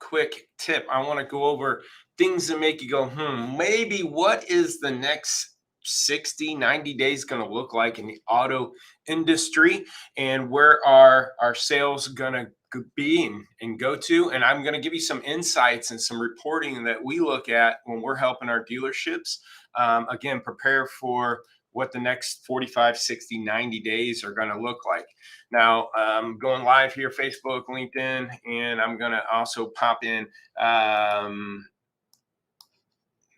quick tip. I want to go over things that make you go, maybe what is the next 60, 90 days going to look like in the auto industry, and where are our sales going to be and go to. And I'm going to give you some insights and some reporting that we look at when we're helping our dealerships, again, prepare for what the next 45, 60, 90 days are going to look like. Now, going live here, Facebook, LinkedIn, and I'm going to also pop in,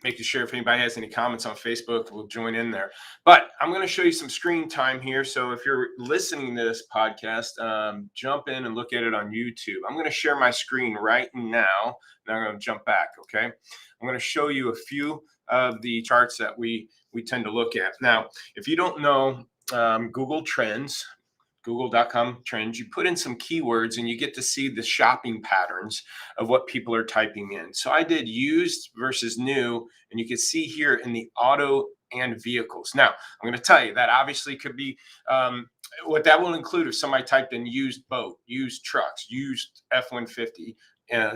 making sure if anybody has any comments on Facebook, we'll join in there. But I'm going to show you some screen time here. So if you're listening to this podcast, jump in and look at it on YouTube. I'm going to share my screen right now. Now I'm going to jump back, okay? I'm going to show you a few of the charts that we tend to look at. Now, if you don't know Google Trends, google.com trends, you put in some keywords and you get to see the shopping patterns of what people are typing in. So I did used versus new, and you can see here in the auto and vehicles. Now, I'm going to tell you that obviously could be what that will include if somebody typed in used boat, used trucks, used F-150.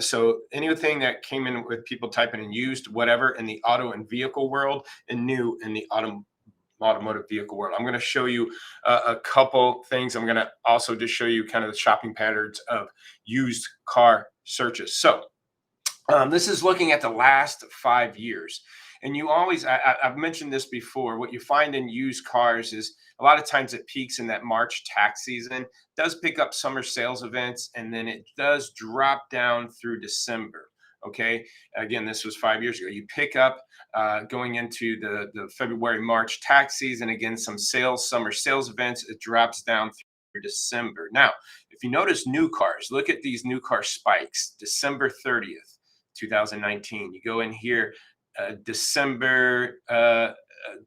So anything that came in with people typing in used, whatever, in the auto and vehicle world, and new in the automotive vehicle world. I'm going to show you a couple things. I'm going to also just show you kind of the shopping patterns of used car searches. So this is looking at the last 5 years. And you always, I've mentioned this before, what you find in used cars is a lot of times it peaks in that March tax season, does pick up summer sales events, and then it does drop down through December. Okay. Again, this was 5 years ago. You pick up going into the February, March tax season. Again, some summer sales events. It drops down through December. Now, if you notice new cars, look at these new car spikes. December 30th, 2019. You go in here, December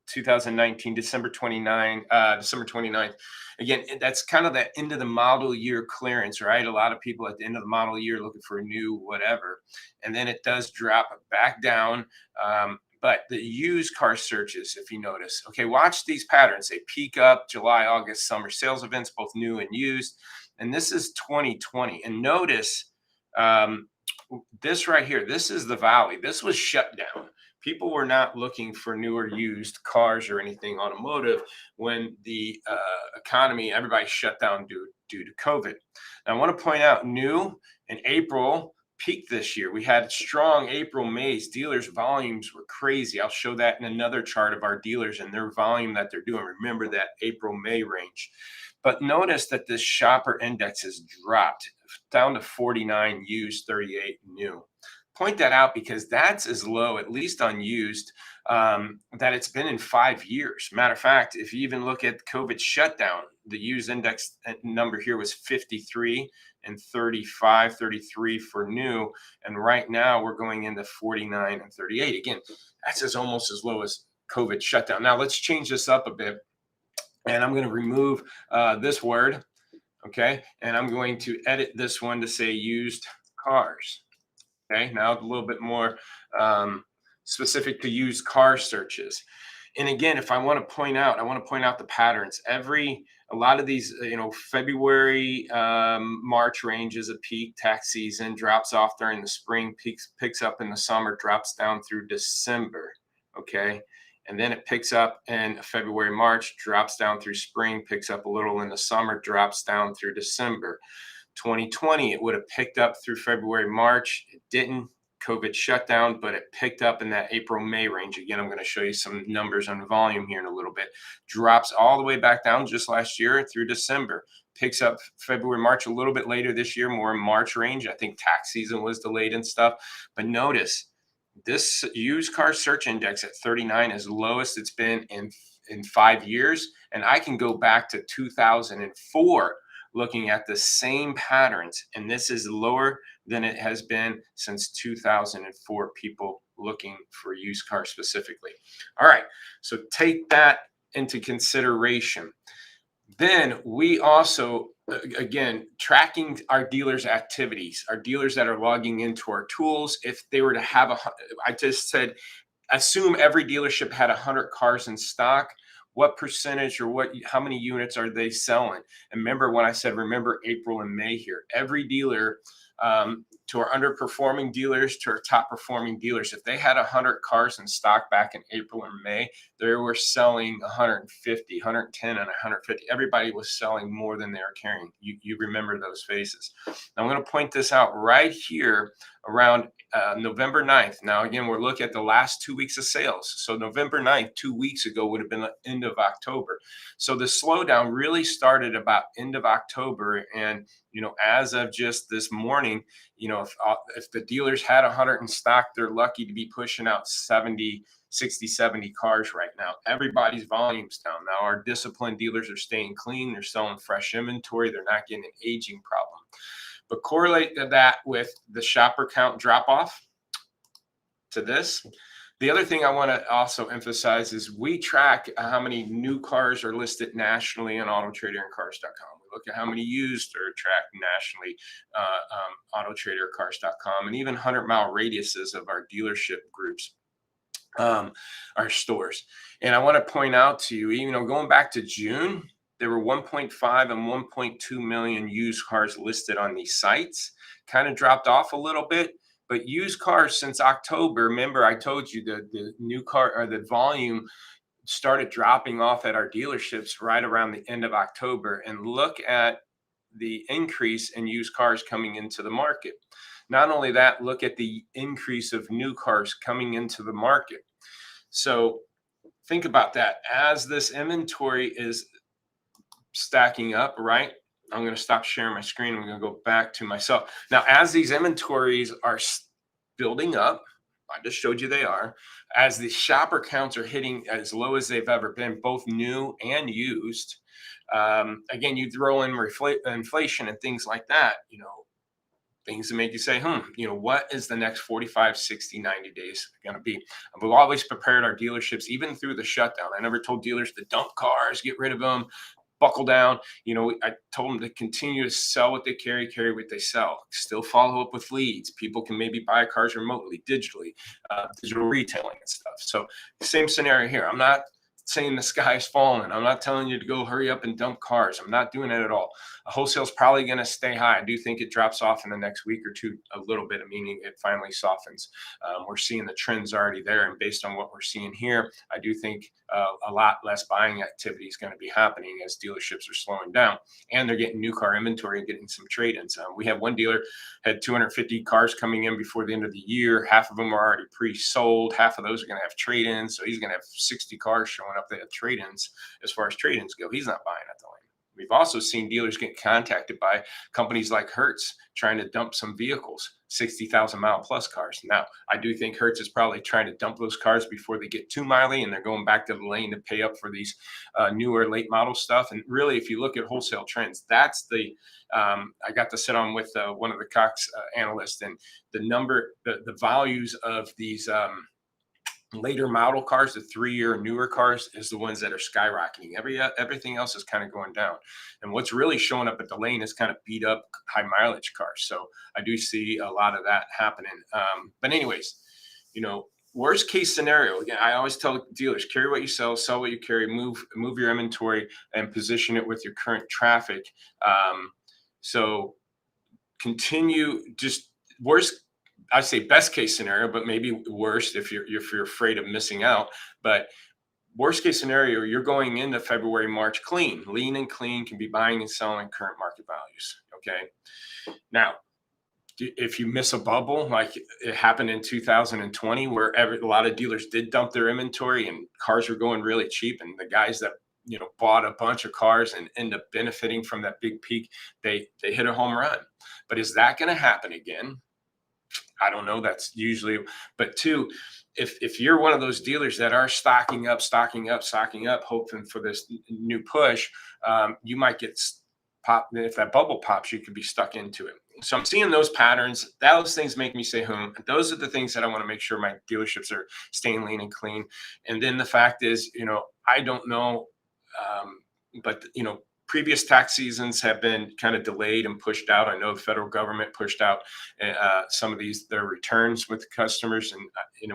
2019, December 29th. Again, that's kind of that end of the model year clearance, right? A lot of people at the end of the model year looking for a new whatever. And then it does drop back down. But the used car searches, if you notice, okay, watch these patterns. They peak up July, August, summer sales events, both new and used. And this is 2020. And notice this right here, this is the valley. This was shut down. People were not looking for new or used cars or anything automotive when the economy, everybody shut down due to COVID. Now, I want to point out new in April peaked this year. We had strong April, May's. Dealers' volumes were crazy. I'll show that in another chart of our dealers and their volume that they're doing. Remember that April, May range. But notice that this shopper index has dropped down to 49 used, 38 new. Point that out because that's as low, at least on used, that it's been in 5 years. Matter of fact, if you even look at COVID shutdown, the used index number here was 53 and 35, 33 for new. And right now we're going into 49 and 38. Again, that's almost as low as COVID shutdown. Now let's change this up a bit. And I'm going to remove this word, okay? And I'm going to edit this one to say used cars. Okay, now a little bit more specific to used car searches. And again, if I want to point out, the patterns. A lot of these, February, March range is a peak tax season, drops off during the spring, picks up in the summer, drops down through December. Okay. And then it picks up in February, March, drops down through spring, picks up a little in the summer, drops down through December. 2020, it would have picked up through February, March. It didn't. COVID shutdown, but it picked up in that April, May range. Again, I'm going to show you some numbers on volume here in a little bit. Drops all the way back down just last year through December. Picks up February, March a little bit later this year, more in March range. I think tax season was delayed and stuff. But notice this used car search index at 39 is lowest it's been in 5 years. And I can go back to 2004 looking at the same patterns, and this is lower than it has been since 2004, people looking for used cars specifically. All right, so take that into consideration. Then we also, again, tracking our dealers' activities, our dealers that are logging into our tools. If they were to have I just said, assume every dealership had 100 cars in stock. What percentage or how many units are they selling? And remember when I said, remember April and May here, every dealer to our underperforming dealers, to our top performing dealers. If they had 100 cars in stock back in April or May, they were selling 150, 110, and 150. Everybody was selling more than they were carrying. You remember those faces. Now, I'm going to point this out right here around November 9th. Now, again, we're looking at the last 2 weeks of sales. So November 9th, 2 weeks ago, would have been the end of October. So the slowdown really started about end of October. And, as of just this morning, if the dealers had 100 in stock, they're lucky to be pushing out 60, 70 cars right now. Everybody's volume's down. Now, our disciplined dealers are staying clean. They're selling fresh inventory. They're not getting an aging problem. But correlate that with the shopper count drop off to this. The other thing I want to also emphasize is we track how many new cars are listed nationally on AutoTrader and Cars.com. We look at how many used are tracked nationally, AutoTrader, Cars.com, and even 100-mile radiuses of our dealership groups, our stores. And I want to point out to you, going back to June, there were 1.5 and 1.2 million used cars listed on these sites. Kind of dropped off a little bit, but used cars since October, remember I told you the new car or the volume started dropping off at our dealerships right around the end of October. And look at the increase in used cars coming into the market. Not only that, look at the increase of new cars coming into the market. So think about that. As this inventory is stacking up, right? I'm going to stop sharing my screen. I'm going to go back to myself. Now, as these inventories are building up, I just showed you they are, as the shopper counts are hitting as low as they've ever been, both new and used. Again, you throw in inflation and things like that, things that make you say, what is the next 45, 60, 90 days going to be? We've always prepared our dealerships, even through the shutdown. I never told dealers to dump cars, get rid of them, buckle down. I told them to continue to sell what they carry what they sell. Still follow up with leads. People can maybe buy cars remotely, digitally, digital retailing and stuff. So same scenario here. I'm not saying the sky's falling. I'm not telling you to go hurry up and dump cars. I'm not doing it at all. Wholesale's probably going to stay high. I do think it drops off in the next week or two a little bit, meaning it finally softens. We're seeing the trends already there. And based on what we're seeing here, I do think a lot less buying activity is going to be happening as dealerships are slowing down. And they're getting new car inventory and getting some trade-ins. We have one dealer had 250 cars coming in before the end of the year. Half of them are already pre-sold. Half of those are going to have trade-ins. So he's going to have 60 cars showing up that have trade-ins. As far as trade-ins go, he's not buying at the lane. We've also seen dealers get contacted by companies like Hertz trying to dump some vehicles, 60,000 mile plus cars. Now, I do think Hertz is probably trying to dump those cars before they get too miley, and they're going back to the lane to pay up for these newer late model stuff. And really, if you look at wholesale trends, that's I got to sit on with one of the Cox analysts, and the values of these later model cars, the 3-year newer cars, is the ones that are skyrocketing. Everything else is kind of going down. And what's really showing up at the lane is kind of beat up high mileage cars. So I do see a lot of that happening. But anyways, worst case scenario, again, I always tell dealers, carry what you sell what you carry, move your inventory and position it with your current traffic. So continue, just worst, I say best case scenario, but maybe worst if you're afraid of missing out. But worst case scenario, you're going into February, March clean, lean and clean, can be buying and selling current market values. Okay. Now, if you miss a bubble, like it happened in 2020, where a lot of dealers did dump their inventory and cars were going really cheap, and the guys that bought a bunch of cars and end up benefiting from that big peak, they hit a home run. But is that going to happen again? I don't know. That's usually, but two, if you're one of those dealers that are stocking up, hoping for this new push, you might get popped. If that bubble pops, you could be stuck into it. So I'm seeing those patterns. Those things make me say, those are the things that I want to make sure my dealerships are staying lean and clean. And then the fact is, I don't know, but previous tax seasons have been kind of delayed and pushed out. I know the federal government pushed out some of their returns with customers, and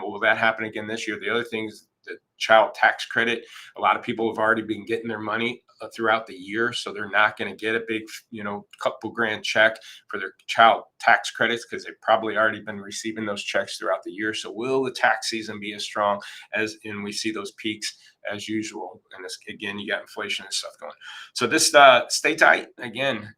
will that happen again this year? The other thing is the child tax credit. A lot of people have already been getting their money throughout the year, so they're not going to get a big, couple grand check for their child tax credits because they've probably already been receiving those checks throughout the year. So will the tax season be as strong as, and we see those peaks as usual? And this, again, you got inflation and stuff going. So this, stay tight. Again,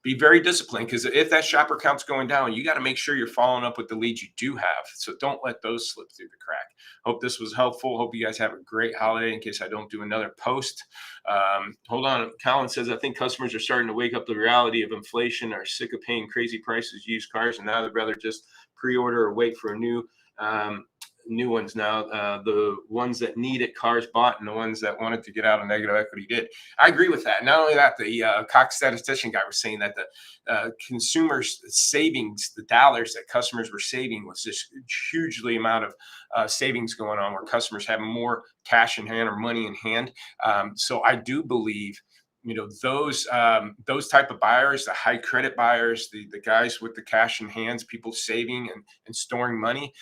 be very disciplined, because if that shopper count's going down, you got to make sure you're following up with the leads you do have. So don't let those slip through the crack. Hope this was helpful. Hope you guys have a great holiday. In case I don't do another post, hold on. Colin says, I think customers are starting to wake up to the reality of inflation, are sick of paying crazy prices used cars, and now they'd rather just pre-order or wait for a new ones now. The ones that needed cars bought, and the ones that wanted to get out of negative equity did. I agree with that. Not only that, the Cox statistician guy was saying that the consumers' savings, the dollars that customers were saving, was this hugely amount of savings going on, where customers have more cash in hand or money in hand. So I do believe, those type of buyers, the high credit buyers, the guys with the cash in hands, people saving and storing money,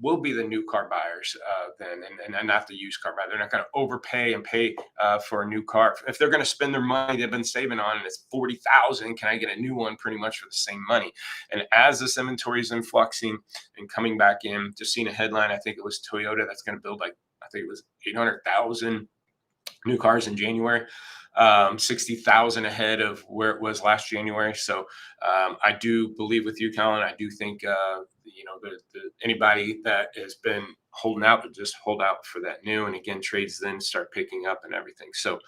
will be the new car buyers then, and not the used car buyer. They're not going to overpay and pay for a new car. If they're going to spend their money they've been saving on, and it's 40,000, can I get a new one pretty much for the same money? And as this inventory is influxing and coming back in, just seen a headline, I think it was Toyota that's going to build, like, I think it was 800,000 new cars in January, 60,000 ahead of where it was last January. So I do believe with you, Colin. I do think anybody that has been holding out would just hold out for that new, and again, trades then start picking up and everything. So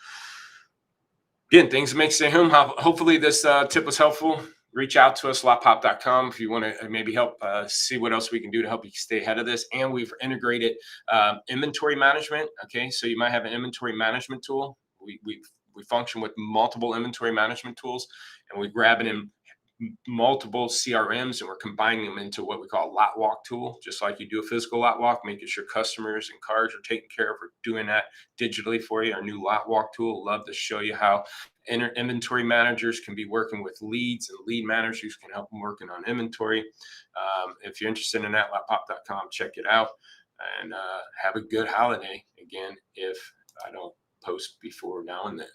again, things make stay home. Hopefully this tip was helpful. Reach out to us, lotpop.com, if you want to maybe help see what else we can do to help you stay ahead of this. And we've integrated inventory management. Okay, so you might have an inventory management tool. We function with multiple inventory management tools, and we grab it in multiple CRMs, and we're combining them into what we call a lot walk tool. Just like you do a physical lot walk, making sure customers and cars are taken care of. We're doing that digitally for you. Our new lot walk tool. Love to show you how inventory managers can be working with leads, and lead managers can help them working on inventory. If you're interested in that, lotpop.com, check it out, and have a good holiday. Again, if I don't post before now and then.